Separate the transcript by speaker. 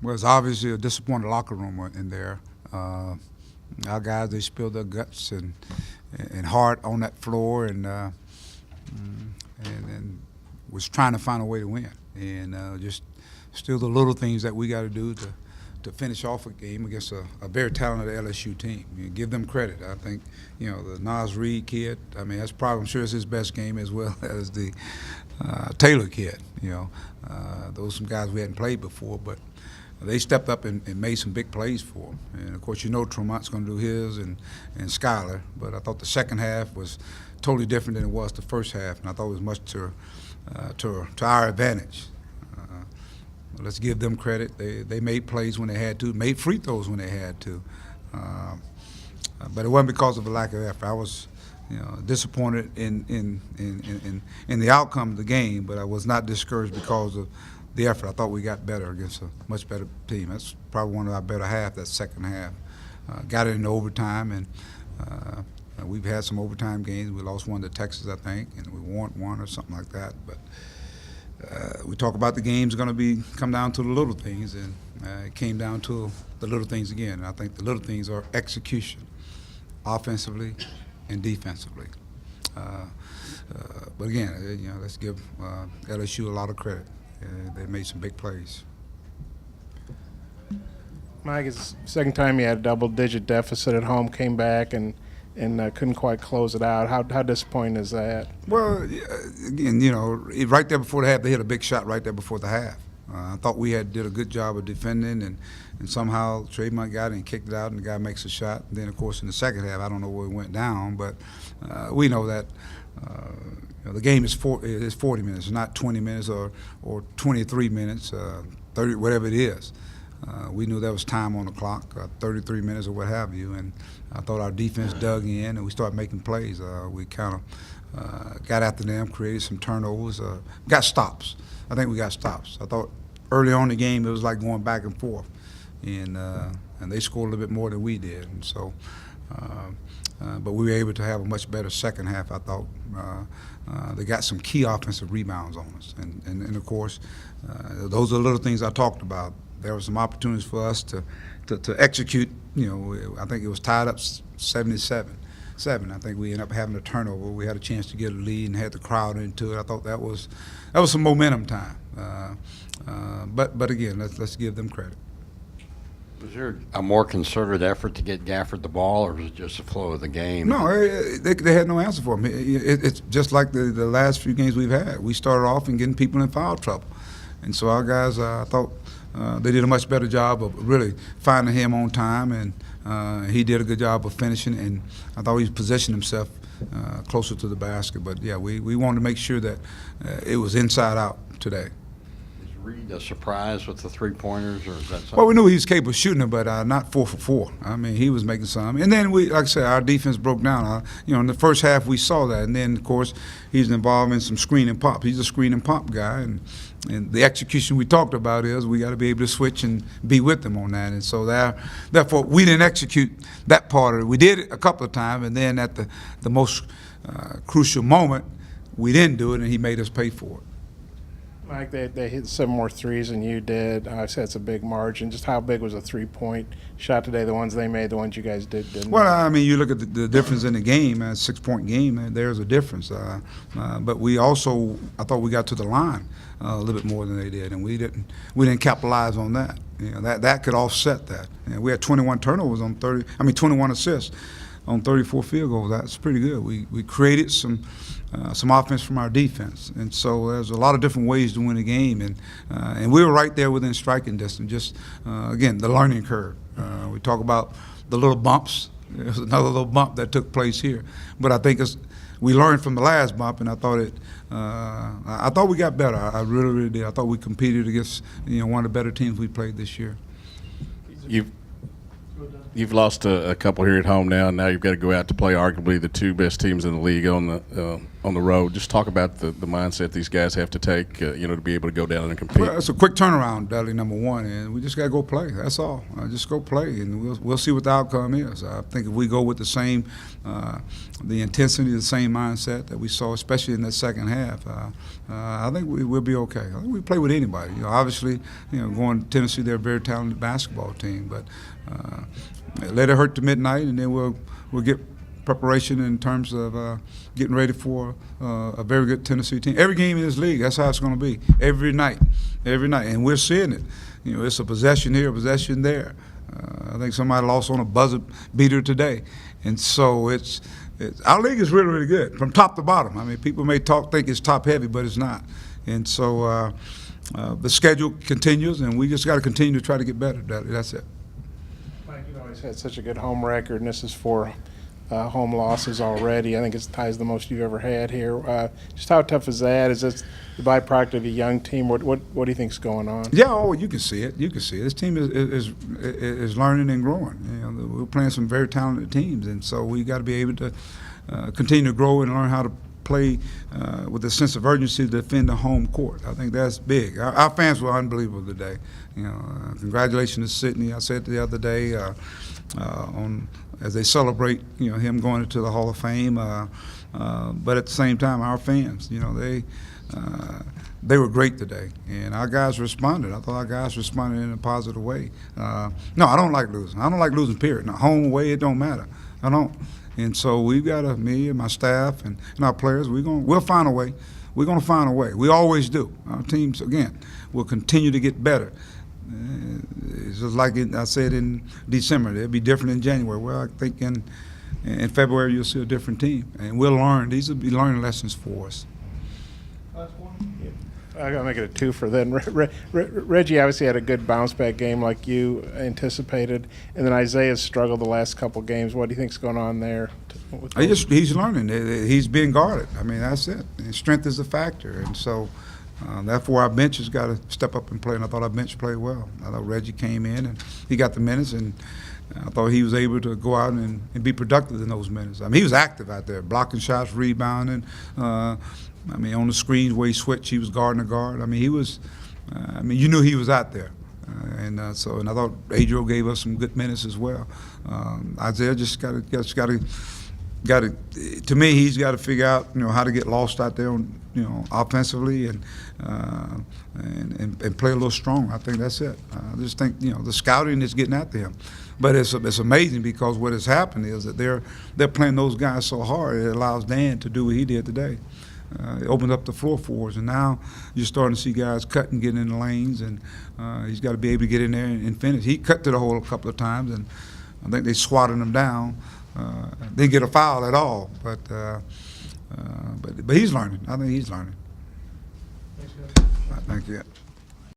Speaker 1: Well, it's obviously a disappointed locker room in there. Our guys, they spilled their guts and heart on that floor, and was trying to find a way to win. And just still the little things that we got to do to finish off a game against a very talented LSU team. Give them credit. I think, the Nas Reed kid, I mean, I'm sure it's his best game as well as the Taylor kid. Those some guys we hadn't played before, but they stepped up and made some big plays for him. And, of course, Tremont's going to do his and Skyler. But I thought the second half was totally different than it was the first half, and I thought it was much to our advantage. Let's give them credit. They made plays when they had to, made free throws when they had to. But it wasn't because of a lack of effort. I was disappointed in the outcome of the game, but I was not discouraged because of the effort. I thought we got better against a much better team. That's probably one of our better half, that second half. Got it in overtime, and we've had some overtime games. We lost one to Texas, I think, and we won one or something like that. But we talk about the game's going to come down to the little things, and it came down to the little things again. And I think the little things are execution, offensively and defensively. But again, let's give LSU a lot of credit. They made some big plays.
Speaker 2: Mike, it's the second time you had a double-digit deficit at home, came back and couldn't quite close it out. How disappointing is that?
Speaker 1: Well, again, right there before the half, they hit a big shot right there before the half. I thought we did a good job of defending, and somehow Tremont got it and kicked it out, and the guy makes a shot. And then, of course, in the second half, I don't know where it went down, but we know that the game is 40 minutes, not 20 minutes or 23 minutes, 30, whatever it is. We knew there was time on the clock, 33 minutes or what have you, and I thought our defense dug in and we started making plays. We kind of got after them, created some turnovers, got stops. I think we got stops. I thought early on in the game it was like going back and forth, and they scored a little bit more than we did, and so. But we were able to have a much better second half, I thought. They got some key offensive rebounds on us, and of course, those are the little things I talked about. There were some opportunities for us to execute. I think it was tied up 77. I think we ended up having a turnover. We had a chance to get a lead and had the crowd into it. I thought that was some momentum time. But again, let's give them credit.
Speaker 3: Was there a more concerted effort to get Gafford the ball, or was it just the flow of the game?
Speaker 1: No, they had no answer for him. It's just like the last few games we've had. We started off and getting people in foul trouble. And so our guys, I thought they did a much better job of really finding him on time, and he did a good job of finishing, and I thought he positioned himself closer to the basket. But, yeah, we wanted to make sure that it was inside out today.
Speaker 3: Reed a surprise with the three-pointers, or is that something?
Speaker 1: Well, we knew he was capable of shooting it, but not 4 for 4. I mean, he was making some. And then like I said, our defense broke down. In the first half we saw that. And then, of course, he's involved in some screen and pop. He's a screen and pop guy. And the execution we talked about is we got to be able to switch and be with them on that. And so therefore, we didn't execute that part of it. We did it a couple of times, and then at the most crucial moment, we didn't do it, and he made us pay for it.
Speaker 2: Mike, they hit 7 more threes than you did. I said it's a big margin. Just how big was a three-point shot today, the ones they made, the ones you guys didn't?
Speaker 1: Well, I mean, you look at the difference in the game, a 6-point game, and there's a difference. But we also, I thought we got to the line a little bit more than they did, and we didn't capitalize on that. That could offset that. We had 21 turnovers on 21 assists on 34 field goals. That's pretty good. We created some offense from our defense, and so there's a lot of different ways to win a game, and we were right there within striking distance. Just again, the learning curve. We talk about the little bumps. There's another little bump that took place here, but I think we learned from the last bump, and I thought we got better. I really, really did. I thought we competed against one of the better teams we played this year.
Speaker 3: You've
Speaker 4: You've lost a couple here at home now, and now you've got to go out to play arguably the two best teams in the league on the road. Just talk about the mindset these guys have to take, to be able to go down and compete.
Speaker 1: Well, it's a quick turnaround, Dudley, number one, and we just got to go play. That's all. Just go play, and we'll see what the outcome is. I think if we go with the same, the intensity, the same mindset that we saw, especially in that second half, I think we'll be okay. I think we play with anybody. Obviously, going to Tennessee, they're a very talented basketball team, but let it hurt to midnight, and then we'll get preparation in terms of getting ready for a very good Tennessee team. Every game in this league, that's how it's going to be. Every night, and we're seeing it. It's a possession here, a possession there. I think somebody lost on a buzzer beater today, and so it's our league is really, really good from top to bottom. I mean, people may think it's top heavy, but it's not. And so the schedule continues, and we just got to continue to try to get better. That's it.
Speaker 2: Mike, you've always had such a good home record, and this is 4 home losses already. I think it ties the most you've ever had here. Just how tough is that? Is this the byproduct of a young team? What do you think's going on?
Speaker 1: Yeah, you can see it. You can see it. This team is learning and growing. We're playing some very talented teams, and so we got to be able to continue to grow and learn how to play with a sense of urgency to defend the home court. I think that's big. Our fans were unbelievable today. Congratulations to Sidney. I said the other day as they celebrate, him going into the Hall of Fame. But at the same time, our fans, they were great today, and our guys responded. I thought our guys responded in a positive way. No, I don't like losing. I don't like losing, period. Now, home, away, it don't matter. I don't. And so we've got me and my staff and our players, we'll find a way. We're going to find a way. We always do. Our teams, again, will continue to get better. It's just like I said in December, it'll be different in January. Well, I think in February you'll see a different team, and we'll learn. These will be learning lessons for us.
Speaker 2: I gotta make it a 2 for then. Reggie obviously had a good bounce back game like you anticipated, and then Isaiah's struggled the last couple games. What do you think's going on there?
Speaker 1: He's learning. He's being guarded. I mean, that's it. And strength is a factor, and so therefore our bench has got to step up and play. And I thought our bench played well. I thought Reggie came in and he got the minutes, and I thought he was able to go out and be productive in those minutes. I mean, he was active out there, blocking shots, rebounding. On the screens where he switched, he was guarding the guard. I mean, he was. You knew he was out there, and I thought Adriel gave us some good minutes as well. Isaiah just got to. To me, he's got to figure out how to get lost out there, offensively and play a little stronger. I think that's it. I just think the scouting is getting after him, but it's amazing because what has happened is that they're playing those guys so hard it allows Dan to do what he did today. It opened up the floor for us, and now you're starting to see guys cut and get in the lanes, and he's got to be able to get in there and finish. He cut to the hole a couple of times, and I think they swatted him down. Didn't get a foul at all, but he's learning. I think he's learning.
Speaker 2: Thanks, guys.
Speaker 1: Thank you.